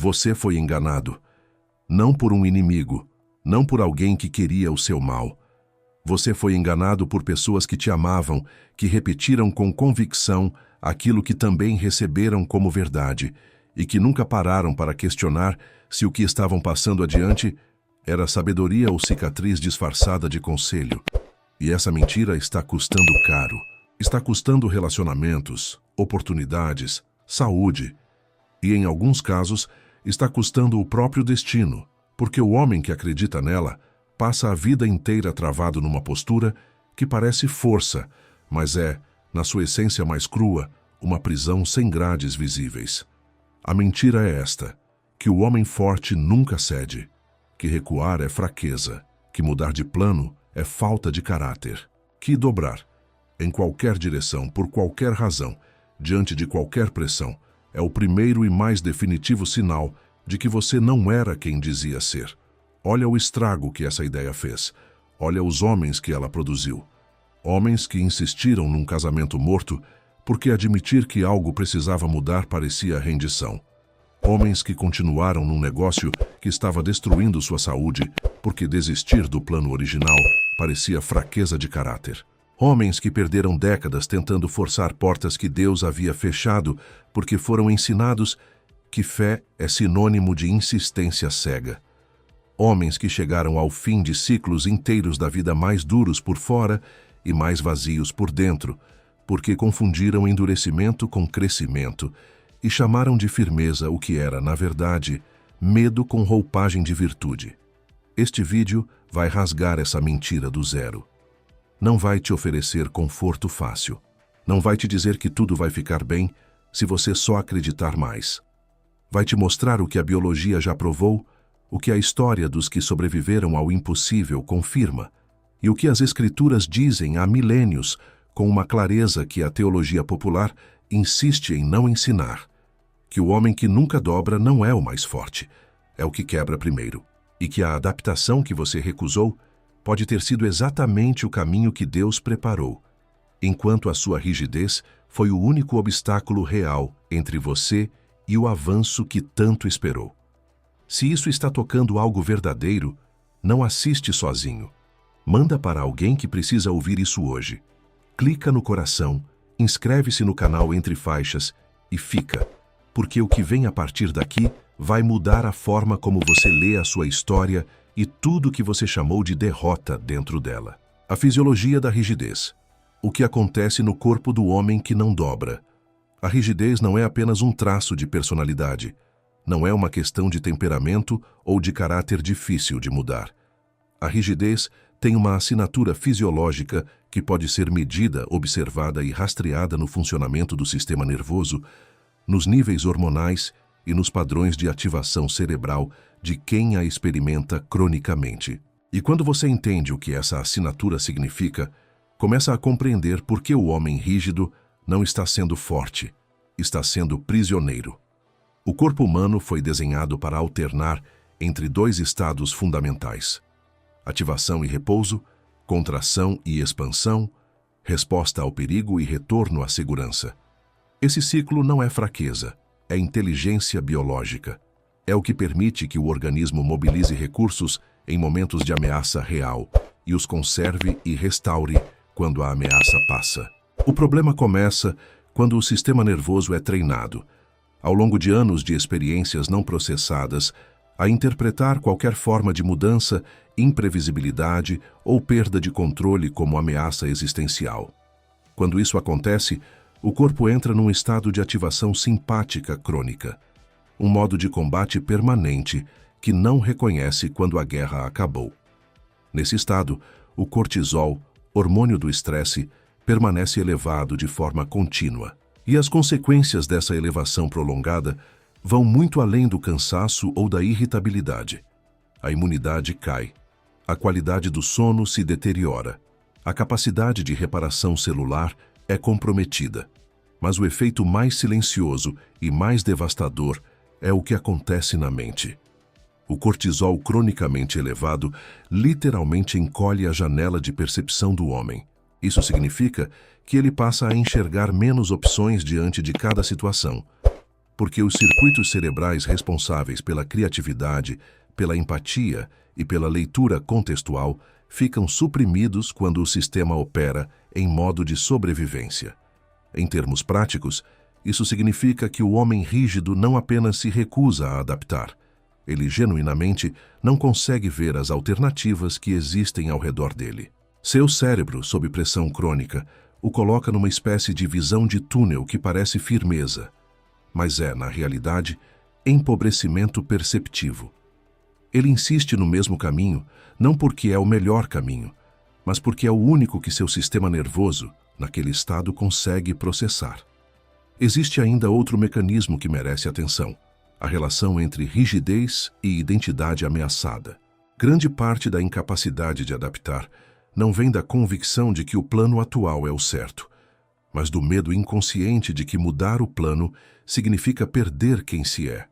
Você foi enganado. Não por um inimigo, não por alguém que queria o seu mal. Você foi enganado por pessoas que te amavam, que repetiram com convicção aquilo que também receberam como verdade e que nunca pararam para questionar se o que estavam passando adiante era sabedoria ou cicatriz disfarçada de conselho. E essa mentira está custando caro. Está custando relacionamentos, oportunidades, saúde e, em alguns casos, está custando o próprio destino, porque o homem que acredita nela passa a vida inteira travado numa postura que parece força, mas é, na sua essência mais crua, uma prisão sem grades visíveis. A mentira é esta, que o homem forte nunca cede, que recuar é fraqueza, que mudar de plano é falta de caráter, que dobrar, em qualquer direção, por qualquer razão, diante de qualquer pressão, é o primeiro e mais definitivo sinal de que você não era quem dizia ser. Olha o estrago que essa ideia fez. Olha os homens que ela produziu. Homens que insistiram num casamento morto porque admitir que algo precisava mudar parecia rendição. Homens que continuaram num negócio que estava destruindo sua saúde porque desistir do plano original parecia fraqueza de caráter. Homens que perderam décadas tentando forçar portas que Deus havia fechado porque foram ensinados que fé é sinônimo de insistência cega. Homens que chegaram ao fim de ciclos inteiros da vida mais duros por fora e mais vazios por dentro, porque confundiram endurecimento com crescimento e chamaram de firmeza o que era, na verdade, medo com roupagem de virtude. Este vídeo vai rasgar essa mentira do zero. Não vai te oferecer conforto fácil. Não vai te dizer que tudo vai ficar bem se você só acreditar mais. Vai te mostrar o que a biologia já provou, o que a história dos que sobreviveram ao impossível confirma, e o que as escrituras dizem há milênios, com uma clareza que a teologia popular insiste em não ensinar, que o homem que nunca dobra não é o mais forte, é o que quebra primeiro, e que a adaptação que você recusou pode ter sido exatamente o caminho que Deus preparou, enquanto a sua rigidez foi o único obstáculo real entre você e o avanço que tanto esperou. Se isso está tocando algo verdadeiro, não assiste sozinho. Manda para alguém que precisa ouvir isso hoje. Clica no coração, inscreve-se no canal Entre Faixas e fica, porque o que vem a partir daqui vai mudar a forma como você lê a sua história e tudo que você chamou de derrota dentro dela. A fisiologia da rigidez. O que acontece no corpo do homem que não dobra. A rigidez não é apenas um traço de personalidade. Não é uma questão de temperamento ou de caráter difícil de mudar. A rigidez tem uma assinatura fisiológica que pode ser medida, observada e rastreada no funcionamento do sistema nervoso, nos níveis hormonais e nos padrões de ativação cerebral de quem a experimenta cronicamente. E quando você entende o que essa assinatura significa, começa a compreender por que o homem rígido não está sendo forte, está sendo prisioneiro. O corpo humano foi desenhado para alternar entre dois estados fundamentais: ativação e repouso, contração e expansão, resposta ao perigo e retorno à segurança. Esse ciclo não é fraqueza, é inteligência biológica. É o que permite que o organismo mobilize recursos em momentos de ameaça real e os conserve e restaure quando a ameaça passa. O problema começa quando o sistema nervoso é treinado, ao longo de anos de experiências não processadas, a interpretar qualquer forma de mudança, imprevisibilidade ou perda de controle como ameaça existencial. Quando isso acontece, o corpo entra num estado de ativação simpática crônica, um modo de combate permanente que não reconhece quando a guerra acabou. Nesse estado, o cortisol, hormônio do estresse, permanece elevado de forma contínua. E as consequências dessa elevação prolongada vão muito além do cansaço ou da irritabilidade. A imunidade cai, a qualidade do sono se deteriora, a capacidade de reparação celular é comprometida. Mas o efeito mais silencioso e mais devastador é o que acontece na mente. O cortisol cronicamente elevado literalmente encolhe a janela de percepção do homem. Isso significa que ele passa a enxergar menos opções diante de cada situação. porque os circuitos cerebrais responsáveis pela criatividade, pela empatia e pela leitura contextual ficam suprimidos quando o sistema opera em modo de sobrevivência. Em termos práticos, isso significa que o homem rígido não apenas se recusa a adaptar, ele genuinamente não consegue ver as alternativas que existem ao redor dele. Seu cérebro, sob pressão crônica, o coloca numa espécie de visão de túnel que parece firmeza, mas é, na realidade, empobrecimento perceptivo. Ele insiste no mesmo caminho, não porque é o melhor caminho, mas porque é o único que seu sistema nervoso, naquele estado, consegue processar. Existe ainda outro mecanismo que merece atenção: a relação entre rigidez e identidade ameaçada. Grande parte da incapacidade de adaptar não vem da convicção de que o plano atual é o certo, mas do medo inconsciente de que mudar o plano significa perder quem se é.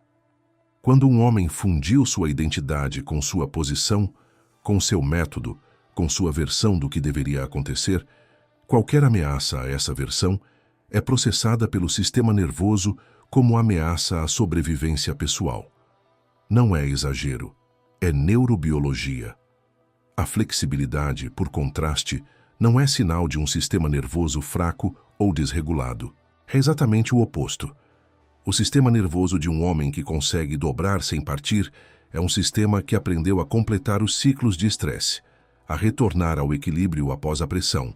Quando um homem fundiu sua identidade com sua posição, com seu método, com sua versão do que deveria acontecer, qualquer ameaça a essa versão é processada pelo sistema nervoso como ameaça à sobrevivência pessoal. Não é exagero, é neurobiologia. A flexibilidade, por contraste, não é sinal de um sistema nervoso fraco ou desregulado. É exatamente o oposto. O sistema nervoso de um homem que consegue dobrar sem partir é um sistema que aprendeu a completar os ciclos de estresse, a retornar ao equilíbrio após a pressão,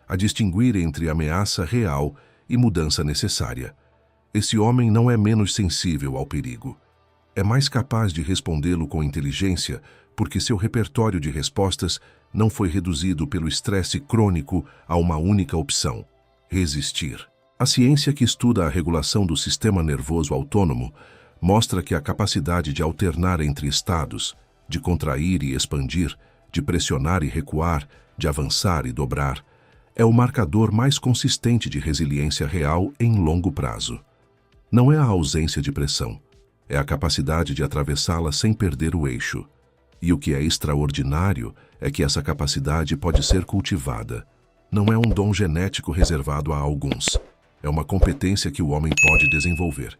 a distinguir entre ameaça real e mudança necessária. Esse homem não é menos sensível ao perigo. É mais capaz de respondê-lo com inteligência porque seu repertório de respostas não foi reduzido pelo estresse crônico a uma única opção: resistir. A ciência que estuda a regulação do sistema nervoso autônomo mostra que a capacidade de alternar entre estados, de contrair e expandir, de pressionar e recuar, de avançar e dobrar, é o marcador mais consistente de resiliência real em longo prazo. Não é a ausência de pressão, é a capacidade de atravessá-la sem perder o eixo. E o que é extraordinário é que essa capacidade pode ser cultivada. Não é um dom genético reservado a alguns. É uma competência que o homem pode desenvolver,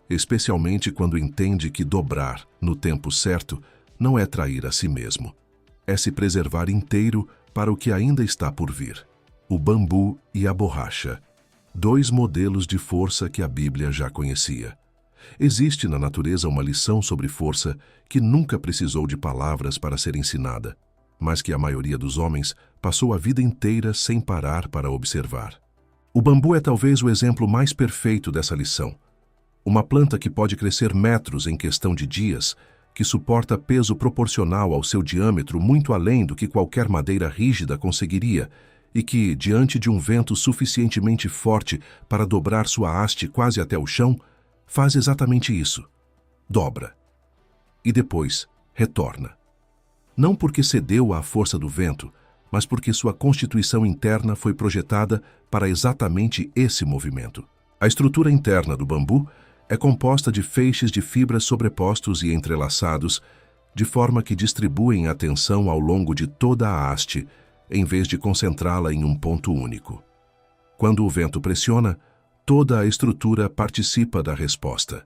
especialmente quando entende que dobrar, no tempo certo, não é trair a si mesmo. É se preservar inteiro para o que ainda está por vir. O bambu e a borracha, dois modelos de força que a Bíblia já conhecia. Existe na natureza uma lição sobre força que nunca precisou de palavras para ser ensinada, mas que a maioria dos homens passou a vida inteira sem parar para observar. O bambu é talvez o exemplo mais perfeito dessa lição. Uma planta que pode crescer metros em questão de dias, que suporta peso proporcional ao seu diâmetro muito além do que qualquer madeira rígida conseguiria, e que, diante de um vento suficientemente forte para dobrar sua haste quase até o chão, faz exatamente isso. Dobra. E depois retorna. Não porque cedeu à força do vento, mas porque sua constituição interna foi projetada para exatamente esse movimento. A estrutura interna do bambu é composta de feixes de fibras sobrepostos e entrelaçados, de forma que distribuem a tensão ao longo de toda a haste, em vez de concentrá-la em um ponto único. Quando o vento pressiona, toda a estrutura participa da resposta.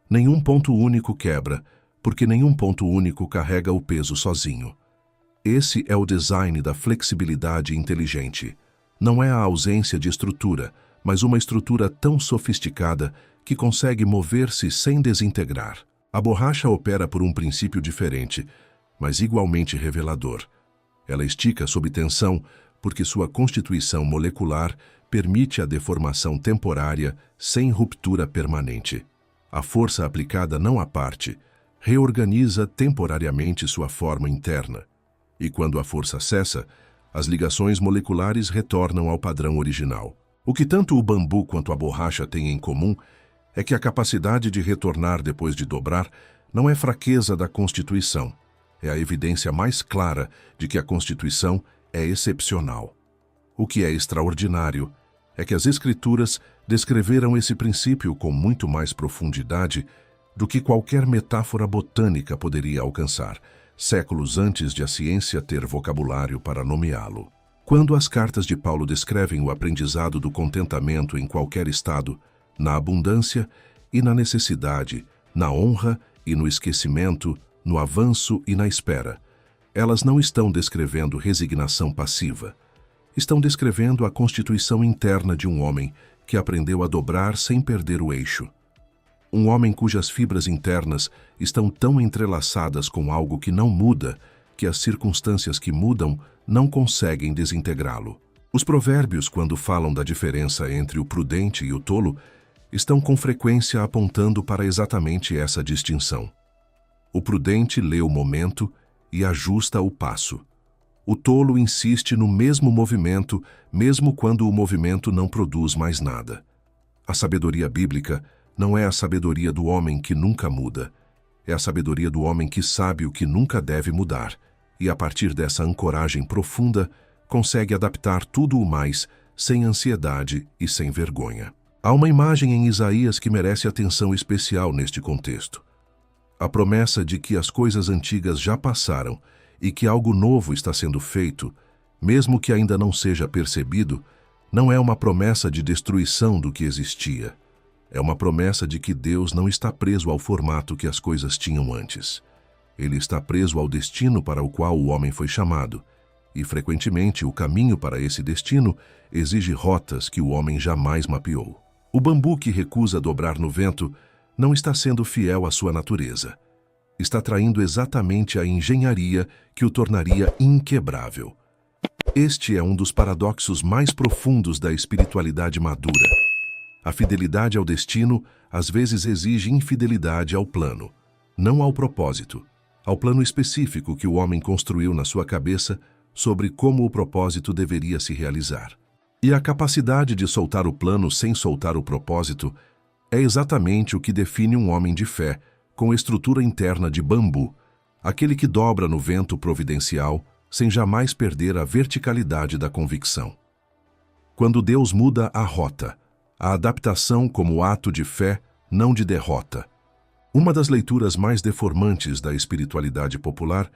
Nenhum ponto único quebra, porque nenhum ponto único carrega o peso sozinho. Esse é o design da flexibilidade inteligente. Não é a ausência de estrutura, mas uma estrutura tão sofisticada que consegue mover-se sem desintegrar. A borracha opera por um princípio diferente, mas igualmente revelador. Ela estica sob tensão porque sua constituição molecular permite a deformação temporária sem ruptura permanente. A força aplicada não à parte reorganiza temporariamente sua forma interna. E quando a força cessa, as ligações moleculares retornam ao padrão original. O que tanto o bambu quanto a borracha têm em comum é que a capacidade de retornar depois de dobrar não é fraqueza da constituição. É a evidência mais clara de que a constituição é excepcional. O que é extraordinário é que as Escrituras descreveram esse princípio com muito mais profundidade do que qualquer metáfora botânica poderia alcançar, séculos antes de a ciência ter vocabulário para nomeá-lo. Quando as cartas de Paulo descrevem o aprendizado do contentamento em qualquer estado, na abundância, e na necessidade, na honra e no esquecimento, no avanço e na espera. Elas não estão descrevendo resignação passiva. Estão descrevendo a constituição interna de um homem que aprendeu a dobrar sem perder o eixo. Um homem cujas fibras internas estão tão entrelaçadas com algo que não muda, que as circunstâncias que mudam não conseguem desintegrá-lo. Os provérbios, quando falam da diferença entre o prudente e o tolo, estão com frequência apontando para exatamente essa distinção. O prudente lê o momento e ajusta o passo. O tolo insiste no mesmo movimento, mesmo quando o movimento não produz mais nada. A sabedoria bíblica não é a sabedoria do homem que nunca muda. É a sabedoria do homem que sabe o que nunca deve mudar, e a partir dessa ancoragem profunda, consegue adaptar tudo o mais, sem ansiedade e sem vergonha. Há uma imagem em Isaías que merece atenção especial neste contexto. A promessa de que as coisas antigas já passaram e que algo novo está sendo feito, mesmo que ainda não seja percebido, não é uma promessa de destruição do que existia. É uma promessa de que Deus não está preso ao formato que as coisas tinham antes. Ele está preso ao destino para o qual o homem foi chamado, e frequentemente o caminho para esse destino exige rotas que o homem jamais mapeou. O bambu que recusa dobrar no vento não está sendo fiel à sua natureza. Está traindo exatamente a engenharia que o tornaria inquebrável. Este é um dos paradoxos mais profundos da espiritualidade madura. A fidelidade ao destino às vezes exige infidelidade ao plano, não ao propósito, ao plano específico que o homem construiu na sua cabeça sobre como o propósito deveria se realizar. E a capacidade de soltar o plano sem soltar o propósito é exatamente o que define um homem de fé com estrutura interna de bambu, aquele que dobra no vento providencial sem jamais perder a verticalidade da convicção. Quando Deus muda a rota, a adaptação como ato de fé, não de derrota. Uma das leituras mais deformantes da espiritualidade popular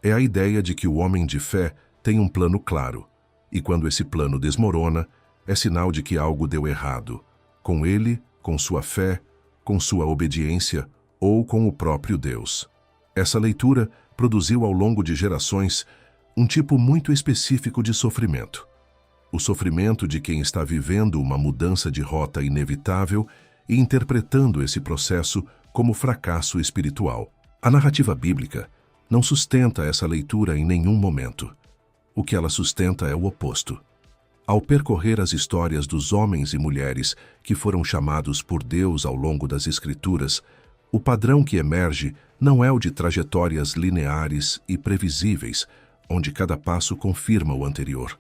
é a ideia de que o homem de fé tem um plano claro, e quando esse plano desmorona, é sinal de que algo deu errado, com ele, com sua fé, com sua obediência ou com o próprio Deus. Essa leitura produziu ao longo de gerações um tipo muito específico de sofrimento. O sofrimento de quem está vivendo uma mudança de rota inevitável e interpretando esse processo como fracasso espiritual. A narrativa bíblica não sustenta essa leitura em nenhum momento. O que ela sustenta é o oposto. Ao percorrer as histórias dos homens e mulheres que foram chamados por Deus ao longo das Escrituras, o padrão que emerge não é o de trajetórias lineares e previsíveis, onde cada passo confirma o anterior.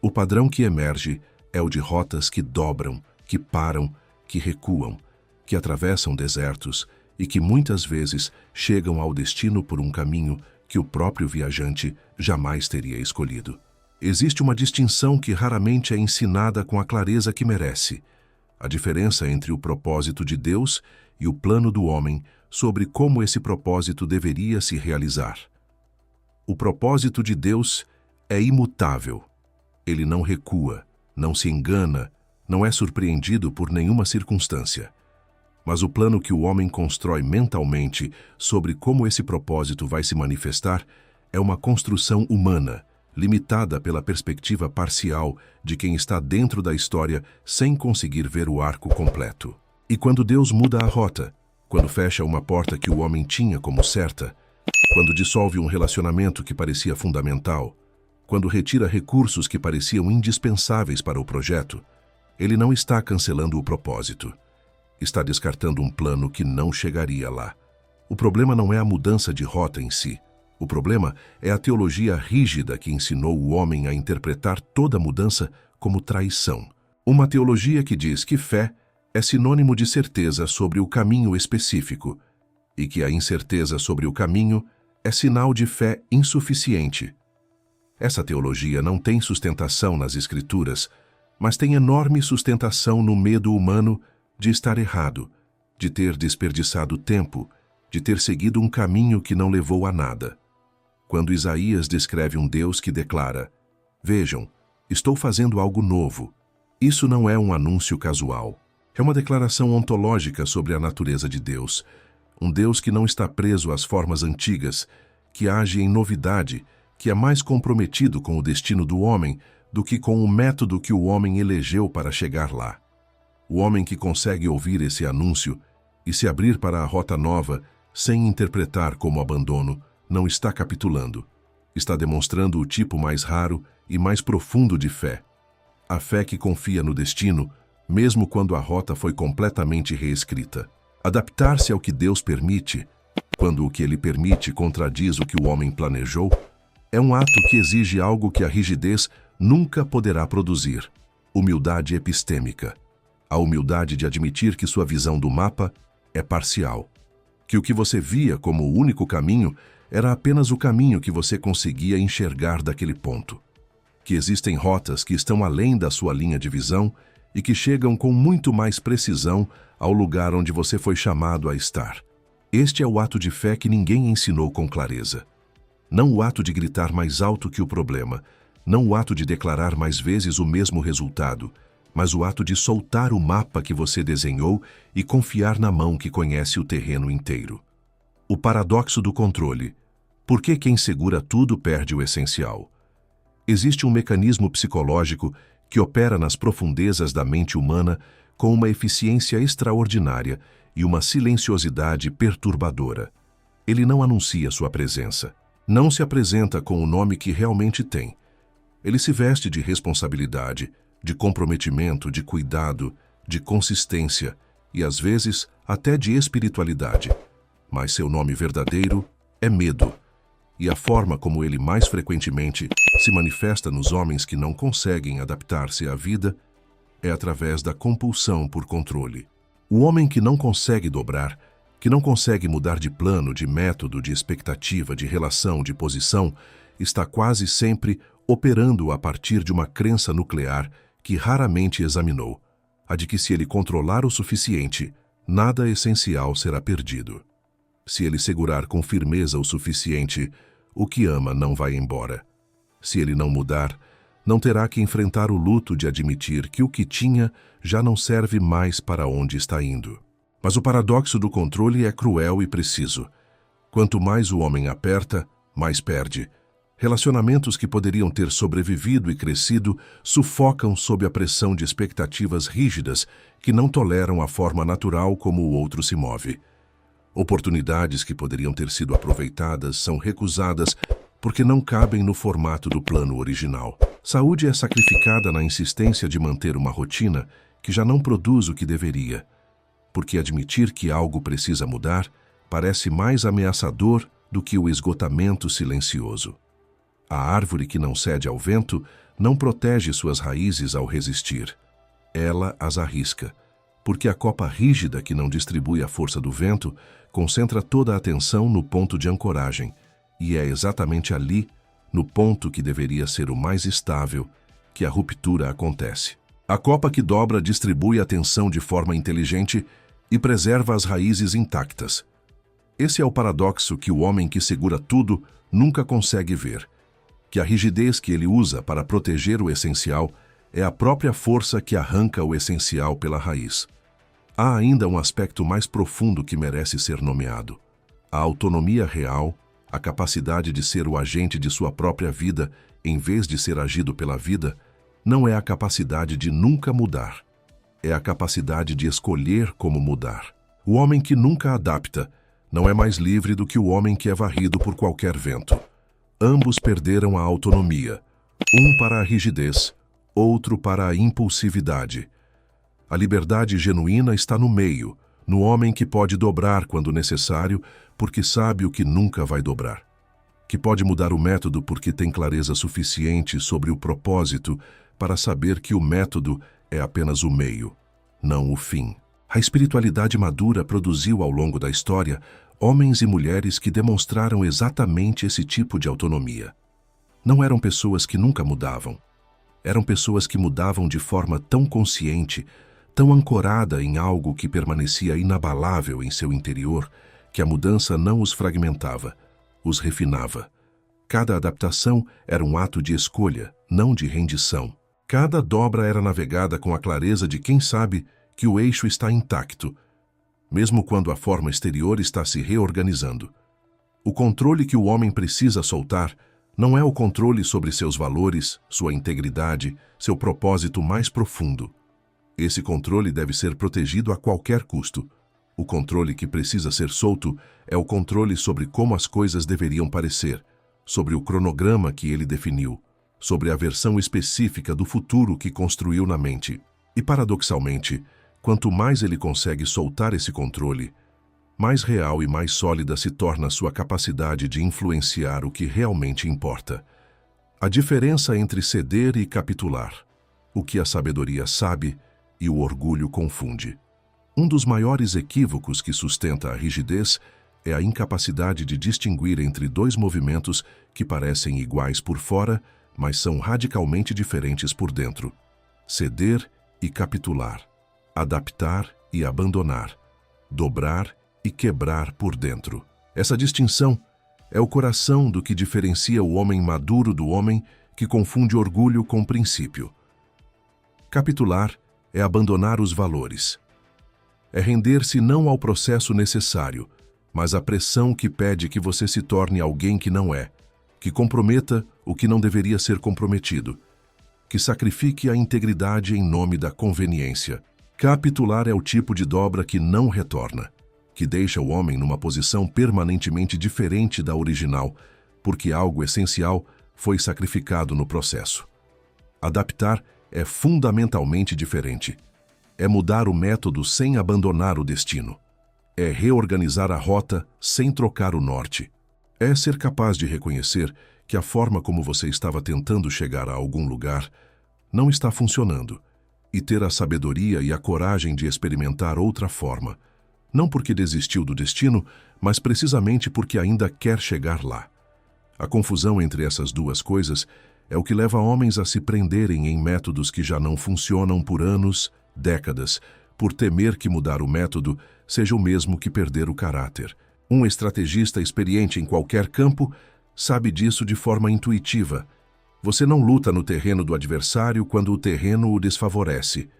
O padrão que emerge é o de rotas que dobram, que param, que recuam, que atravessam desertos e que muitas vezes chegam ao destino por um caminho que o próprio viajante jamais teria escolhido. Existe uma distinção que raramente é ensinada com a clareza que merece: a diferença entre o propósito de Deus e o plano do homem sobre como esse propósito deveria se realizar. O propósito de Deus é imutável. Ele não recua, não se engana, não é surpreendido por nenhuma circunstância. Mas o plano que o homem constrói mentalmente sobre como esse propósito vai se manifestar é uma construção humana, limitada pela perspectiva parcial de quem está dentro da história sem conseguir ver o arco completo. E quando Deus muda a rota, quando fecha uma porta que o homem tinha como certa, quando dissolve um relacionamento que parecia fundamental, quando retira recursos que pareciam indispensáveis para o projeto, ele não está cancelando o propósito. Está descartando um plano que não chegaria lá. O problema não é a mudança de rota em si. O problema é a teologia rígida que ensinou o homem a interpretar toda mudança como traição. Uma teologia que diz que fé é sinônimo de certeza sobre o caminho específico e que a incerteza sobre o caminho é sinal de fé insuficiente. Essa teologia não tem sustentação nas Escrituras, mas tem enorme sustentação no medo humano de estar errado, de ter desperdiçado tempo, de ter seguido um caminho que não levou a nada. Quando Isaías descreve um Deus que declara: "Vejam, estou fazendo algo novo", isso não é um anúncio casual. É uma declaração ontológica sobre a natureza de Deus, um Deus que não está preso às formas antigas, que age em novidade, que é mais comprometido com o destino do homem do que com o método que o homem elegeu para chegar lá. O homem que consegue ouvir esse anúncio e se abrir para a rota nova, sem interpretar como abandono, não está capitulando. Está demonstrando o tipo mais raro e mais profundo de fé. A fé que confia no destino, mesmo quando a rota foi completamente reescrita. Adaptar-se ao que Deus permite, quando o que Ele permite contradiz o que o homem planejou, é um ato que exige algo que a rigidez nunca poderá produzir: humildade epistêmica. A humildade de admitir que sua visão do mapa é parcial, que o que você via como o único caminho era apenas o caminho que você conseguia enxergar daquele ponto, que existem rotas que estão além da sua linha de visão e que chegam com muito mais precisão ao lugar onde você foi chamado a estar. Este é o ato de fé que ninguém ensinou com clareza. Não o ato de gritar mais alto que o problema, não o ato de declarar mais vezes o mesmo resultado, mas o ato de soltar o mapa que você desenhou e confiar na mão que conhece o terreno inteiro. O paradoxo do controle. Por que quem segura tudo perde o essencial? Existe um mecanismo psicológico que opera nas profundezas da mente humana com uma eficiência extraordinária e uma silenciosidade perturbadora. Ele não anuncia sua presença. Não se apresenta com o nome que realmente tem. Ele se veste de responsabilidade, de comprometimento, de cuidado, de consistência e, às vezes, até de espiritualidade. Mas seu nome verdadeiro é medo, e a forma como ele mais frequentemente se manifesta nos homens que não conseguem adaptar-se à vida é através da compulsão por controle. O homem que não consegue dobrar, que não consegue mudar de plano, de método, de expectativa, de relação, de posição, está quase sempre operando a partir de uma crença nuclear que raramente examinou, a de que se ele controlar o suficiente, nada essencial será perdido. Se ele segurar com firmeza o suficiente, o que ama não vai embora. Se ele não mudar, não terá que enfrentar o luto de admitir que o que tinha já não serve mais para onde está indo. Mas o paradoxo do controle é cruel e preciso. Quanto mais o homem aperta, mais perde. Relacionamentos que poderiam ter sobrevivido e crescido sufocam sob a pressão de expectativas rígidas que não toleram a forma natural como o outro se move. Oportunidades que poderiam ter sido aproveitadas são recusadas porque não cabem no formato do plano original. Saúde é sacrificada na insistência de manter uma rotina que já não produz o que deveria, porque admitir que algo precisa mudar parece mais ameaçador do que o esgotamento silencioso. A árvore que não cede ao vento não protege suas raízes ao resistir. Ela as arrisca, porque a copa rígida que não distribui a força do vento concentra toda a atenção no ponto de ancoragem, e é exatamente ali, no ponto que deveria ser o mais estável, que a ruptura acontece. A copa que dobra distribui a tensão de forma inteligente e preserva as raízes intactas. Esse é o paradoxo que o homem que segura tudo nunca consegue ver, que a rigidez que ele usa para proteger o essencial é a própria força que arranca o essencial pela raiz. Há ainda um aspecto mais profundo que merece ser nomeado. A autonomia real, a capacidade de ser o agente de sua própria vida em vez de ser agido pela vida, não é a capacidade de nunca mudar. É a capacidade de escolher como mudar. O homem que nunca adapta não é mais livre do que o homem que é varrido por qualquer vento. Ambos perderam a autonomia, um para a rigidez, outro para a impulsividade. A liberdade genuína está no meio, no homem que pode dobrar quando necessário, porque sabe o que nunca vai dobrar. Que pode mudar o método porque tem clareza suficiente sobre o propósito para saber que o método é apenas o meio, não o fim. A espiritualidade madura produziu ao longo da história homens e mulheres que demonstraram exatamente esse tipo de autonomia. Não eram pessoas que nunca mudavam. Eram pessoas que mudavam de forma tão consciente, tão ancorada em algo que permanecia inabalável em seu interior, que a mudança não os fragmentava, os refinava. Cada adaptação era um ato de escolha, não de rendição. Cada dobra era navegada com a clareza de quem sabe que o eixo está intacto, mesmo quando a forma exterior está se reorganizando. O controle que o homem precisa soltar não é o controle sobre seus valores, sua integridade, seu propósito mais profundo. Esse controle deve ser protegido a qualquer custo. O controle que precisa ser solto é o controle sobre como as coisas deveriam parecer, sobre o cronograma que ele definiu, sobre a versão específica do futuro que construiu na mente. E, paradoxalmente, quanto mais ele consegue soltar esse controle, mais real e mais sólida se torna a sua capacidade de influenciar o que realmente importa. A diferença entre ceder e capitular, o que a sabedoria sabe e o orgulho confunde. Um dos maiores equívocos que sustenta a rigidez é a incapacidade de distinguir entre dois movimentos que parecem iguais por fora, mas são radicalmente diferentes por dentro: ceder e capitular, adaptar e abandonar, dobrar e quebrar por dentro. Essa distinção é o coração do que diferencia o homem maduro do homem que confunde orgulho com princípio. Capitular é abandonar os valores. É render-se não ao processo necessário, mas à pressão que pede que você se torne alguém que não é, que comprometa o que não deveria ser comprometido, que sacrifique a integridade em nome da conveniência. Capitular é o tipo de dobra que não retorna, que deixa o homem numa posição permanentemente diferente da original, porque algo essencial foi sacrificado no processo. Adaptar é fundamentalmente diferente. É mudar o método sem abandonar o destino. É reorganizar a rota sem trocar o norte. É ser capaz de reconhecer que a forma como você estava tentando chegar a algum lugar não está funcionando, e ter a sabedoria e a coragem de experimentar outra forma, não porque desistiu do destino, mas precisamente porque ainda quer chegar lá. A confusão entre essas duas coisas é o que leva homens a se prenderem em métodos que já não funcionam por anos, décadas, por temer que mudar o método seja o mesmo que perder o caráter. Um estrategista experiente em qualquer campo sabe disso de forma intuitiva. Você não luta no terreno do adversário quando o terreno o desfavorece.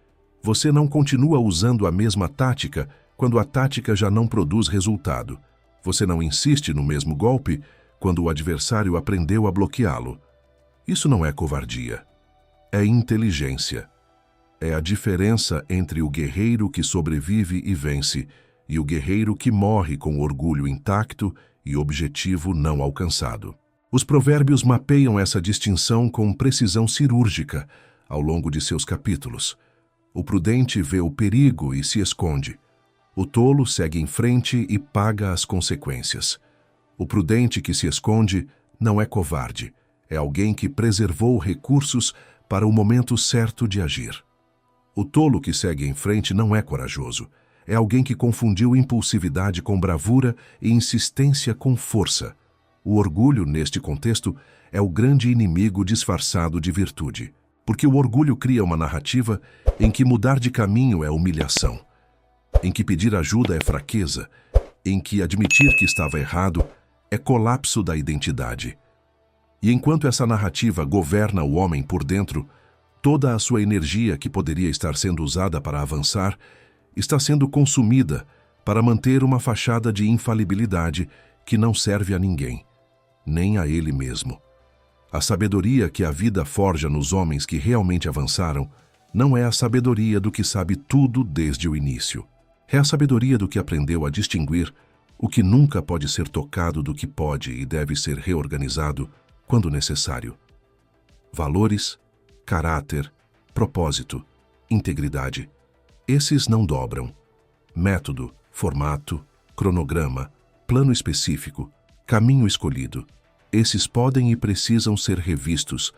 Você não continua usando a mesma tática quando a tática já não produz resultado. Você não insiste no mesmo golpe quando o adversário aprendeu a bloqueá-lo. Isso não é covardia. É inteligência. É a diferença entre o guerreiro que sobrevive e vence e o guerreiro que morre com orgulho intacto e objetivo não alcançado. Os provérbios mapeiam essa distinção com precisão cirúrgica ao longo de seus capítulos. O prudente vê o perigo e se esconde. O tolo segue em frente e paga as consequências. O prudente que se esconde não é covarde, é alguém que preservou recursos para o momento certo de agir. O tolo que segue em frente não é corajoso, é alguém que confundiu impulsividade com bravura e insistência com força. O orgulho, neste contexto, é o grande inimigo disfarçado de virtude, porque o orgulho cria uma narrativa em que mudar de caminho é humilhação, em que pedir ajuda é fraqueza, em que admitir que estava errado é colapso da identidade. E enquanto essa narrativa governa o homem por dentro, toda a sua energia que poderia estar sendo usada para avançar está sendo consumida para manter uma fachada de infalibilidade que não serve a ninguém, nem a ele mesmo. A sabedoria que a vida forja nos homens que realmente avançaram não é a sabedoria do que sabe tudo desde o início. É a sabedoria do que aprendeu a distinguir o que nunca pode ser tocado do que pode e deve ser reorganizado quando necessário. Valores, caráter, propósito, integridade. Esses não dobram. Método, formato, cronograma, plano específico, caminho escolhido. Esses podem e precisam ser revistos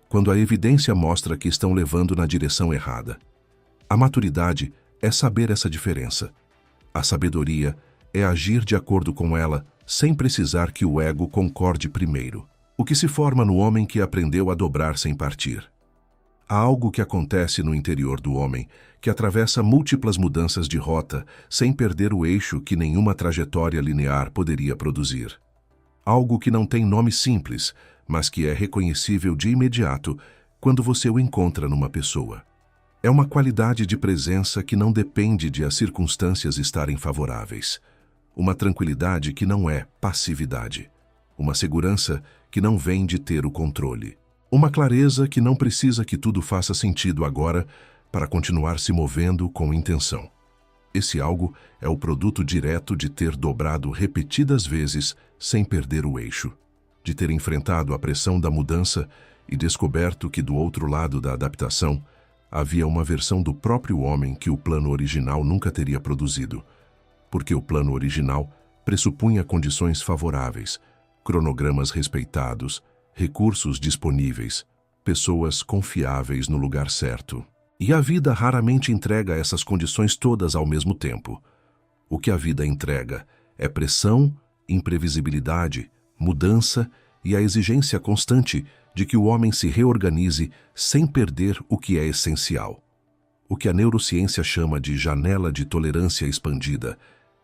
quando a evidência mostra que estão levando na direção errada. A maturidade é saber essa diferença. A sabedoria é agir de acordo com ela sem precisar que o ego concorde primeiro. O que se forma no homem que aprendeu a dobrar sem partir. Há algo que acontece no interior do homem que atravessa múltiplas mudanças de rota sem perder o eixo que nenhuma trajetória linear poderia produzir. Algo que não tem nome simples, mas que é reconhecível de imediato quando você o encontra numa pessoa. É uma qualidade de presença que não depende de as circunstâncias estarem favoráveis. Uma tranquilidade que não é passividade. Uma segurança que não vem de ter o controle. Uma clareza que não precisa que tudo faça sentido agora para continuar se movendo com intenção. Esse algo é o produto direto de ter dobrado repetidas vezes sem perder o eixo, de ter enfrentado a pressão da mudança e descoberto que do outro lado da adaptação havia uma versão do próprio homem que o plano original nunca teria produzido, porque o plano original pressupunha condições favoráveis, cronogramas respeitados, recursos disponíveis, pessoas confiáveis no lugar certo. E a vida raramente entrega essas condições todas ao mesmo tempo. O que a vida entrega é pressão, imprevisibilidade, mudança e a exigência constante de que o homem se reorganize sem perder o que é essencial. O que a neurociência chama de janela de tolerância expandida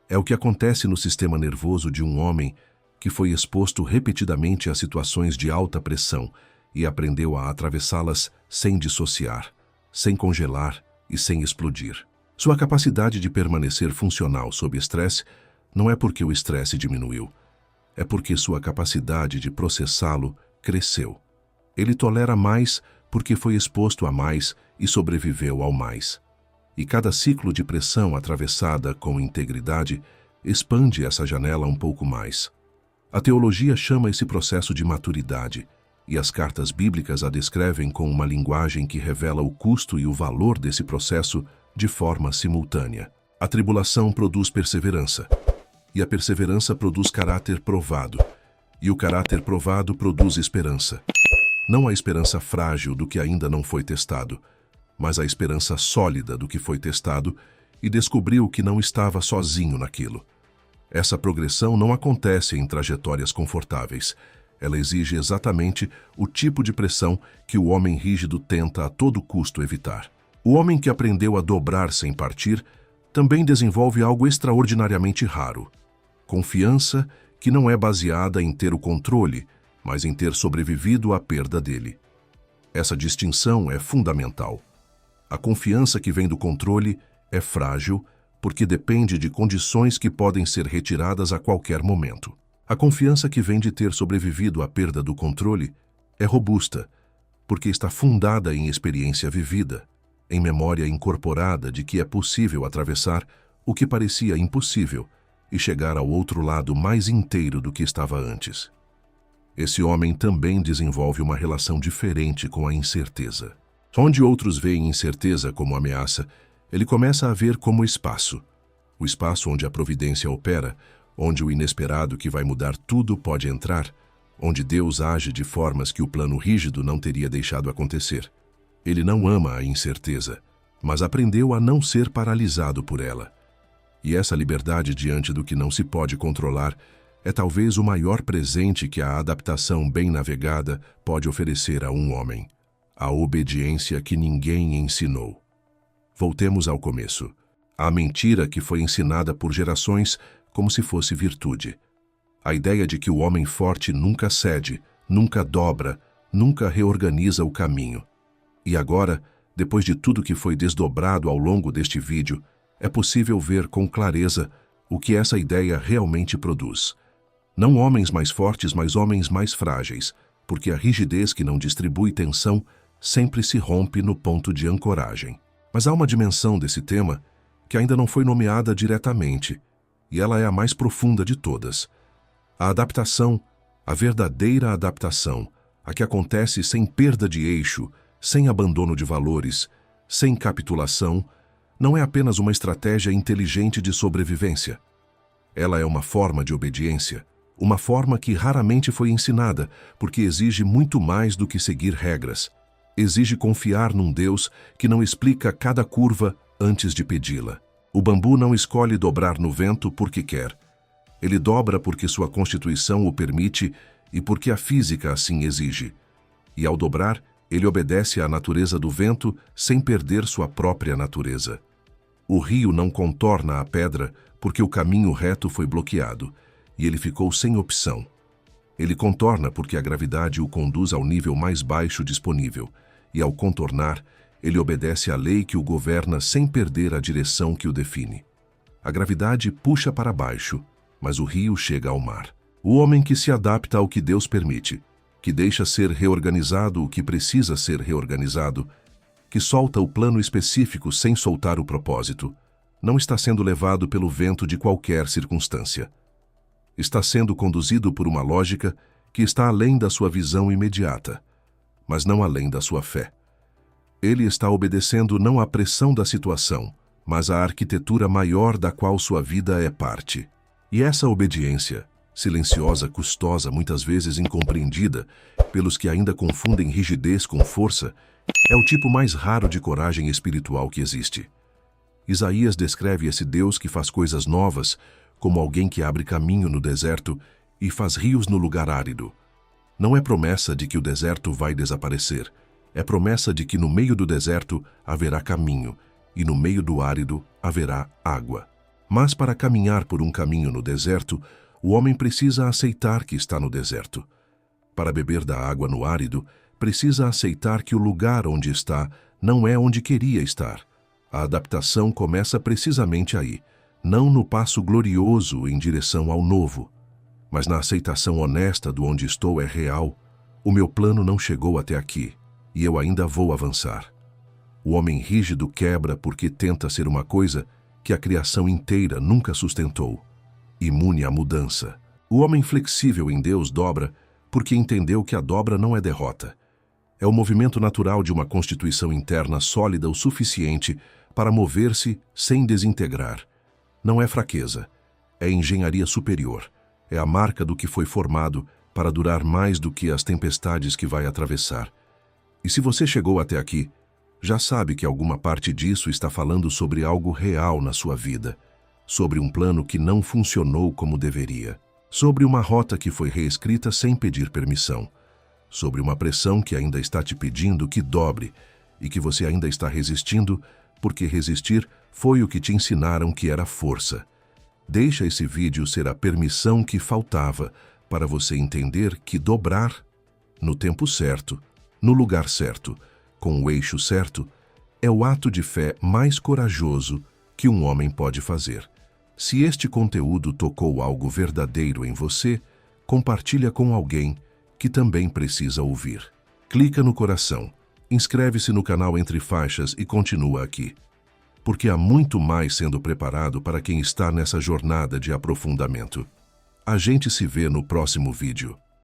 é o que acontece no sistema nervoso de um homem que foi exposto repetidamente a situações de alta pressão e aprendeu a atravessá-las sem dissociar, sem congelar e sem explodir. Sua capacidade de permanecer funcional sob estresse não é porque o estresse diminuiu, é porque sua capacidade de processá-lo cresceu. Ele tolera mais porque foi exposto a mais e sobreviveu ao mais. E cada ciclo de pressão atravessada com integridade expande essa janela um pouco mais. A teologia chama esse processo de maturidade, e as cartas bíblicas a descrevem com uma linguagem que revela o custo e o valor desse processo de forma simultânea. A tribulação produz perseverança, e a perseverança produz caráter provado, e o caráter provado produz esperança. Não a esperança frágil do que ainda não foi testado, mas a esperança sólida do que foi testado e descobriu que não estava sozinho naquilo. Essa progressão não acontece em trajetórias confortáveis. Ela exige exatamente o tipo de pressão que o homem rígido tenta a todo custo evitar. O homem que aprendeu a dobrar sem partir também desenvolve algo extraordinariamente raro: confiança que não é baseada em ter o controle, mas em ter sobrevivido à perda dele. Essa distinção é fundamental. A confiança que vem do controle é frágil porque depende de condições que podem ser retiradas a qualquer momento. A confiança que vem de ter sobrevivido à perda do controle é robusta, porque está fundada em experiência vivida, em memória incorporada de que é possível atravessar o que parecia impossível e chegar ao outro lado mais inteiro do que estava antes. Esse homem também desenvolve uma relação diferente com a incerteza. Onde outros veem incerteza como ameaça, ele começa a ver como espaço. O espaço onde a providência opera, onde o inesperado que vai mudar tudo pode entrar, onde Deus age de formas que o plano rígido não teria deixado acontecer. Ele não ama a incerteza, mas aprendeu a não ser paralisado por ela. E essa liberdade diante do que não se pode controlar é talvez o maior presente que a adaptação bem navegada pode oferecer a um homem: a obediência que ninguém ensinou. Voltemos ao começo. A mentira que foi ensinada por gerações como se fosse virtude. A ideia de que o homem forte nunca cede, nunca dobra, nunca reorganiza o caminho. E agora, depois de tudo que foi desdobrado ao longo deste vídeo, é possível ver com clareza o que essa ideia realmente produz. Não homens mais fortes, mas homens mais frágeis, porque a rigidez que não distribui tensão sempre se rompe no ponto de ancoragem. Mas há uma dimensão desse tema que ainda não foi nomeada diretamente, e ela é a mais profunda de todas. A adaptação, a verdadeira adaptação, a que acontece sem perda de eixo, sem abandono de valores, sem capitulação, não é apenas uma estratégia inteligente de sobrevivência. Ela é uma forma de obediência, uma forma que raramente foi ensinada, porque exige muito mais do que seguir regras. Exige confiar num Deus que não explica cada curva antes de pedi-la. O bambu não escolhe dobrar no vento porque quer. Ele dobra porque sua constituição o permite e porque a física assim exige. E ao dobrar, ele obedece à natureza do vento sem perder sua própria natureza. O rio não contorna a pedra porque o caminho reto foi bloqueado, e ele ficou sem opção. Ele contorna porque a gravidade o conduz ao nível mais baixo disponível, e ao contornar, Ele obedece à lei que o governa sem perder a direção que o define. A gravidade puxa para baixo, mas o rio chega ao mar. O homem que se adapta ao que Deus permite, que deixa ser reorganizado o que precisa ser reorganizado, que solta o plano específico sem soltar o propósito, não está sendo levado pelo vento de qualquer circunstância. Está sendo conduzido por uma lógica que está além da sua visão imediata, mas não além da sua fé. Ele está obedecendo não à pressão da situação, mas à arquitetura maior da qual sua vida é parte. E essa obediência, silenciosa, custosa, muitas vezes incompreendida pelos que ainda confundem rigidez com força, é o tipo mais raro de coragem espiritual que existe. Isaías descreve esse Deus que faz coisas novas como alguém que abre caminho no deserto e faz rios no lugar árido. Não é promessa de que o deserto vai desaparecer, é promessa de que no meio do deserto haverá caminho e no meio do árido haverá água. Mas para caminhar por um caminho no deserto, o homem precisa aceitar que está no deserto. Para beber da água no árido, precisa aceitar que o lugar onde está não é onde queria estar. A adaptação começa precisamente aí, não no passo glorioso em direção ao novo, mas na aceitação honesta do onde estou é real. O meu plano não chegou até aqui, e eu ainda vou avançar. O homem rígido quebra porque tenta ser uma coisa que a criação inteira nunca sustentou, imune à mudança. O homem flexível em Deus dobra porque entendeu que a dobra não é derrota. É o movimento natural de uma constituição interna sólida o suficiente para mover-se sem desintegrar. Não é fraqueza, é engenharia superior. É a marca do que foi formado para durar mais do que as tempestades que vai atravessar. E se você chegou até aqui, já sabe que alguma parte disso está falando sobre algo real na sua vida, sobre um plano que não funcionou como deveria, sobre uma rota que foi reescrita sem pedir permissão, sobre uma pressão que ainda está te pedindo que dobre e que você ainda está resistindo porque resistir foi o que te ensinaram que era força. Deixa esse vídeo ser a permissão que faltava para você entender que dobrar, no tempo certo, no lugar certo, com o eixo certo, é o ato de fé mais corajoso que um homem pode fazer. Se este conteúdo tocou algo verdadeiro em você, compartilha com alguém que também precisa ouvir. Clica no coração, inscreve-se no canal Entre Faixas e continua aqui, porque há muito mais sendo preparado para quem está nessa jornada de aprofundamento. A gente se vê no próximo vídeo.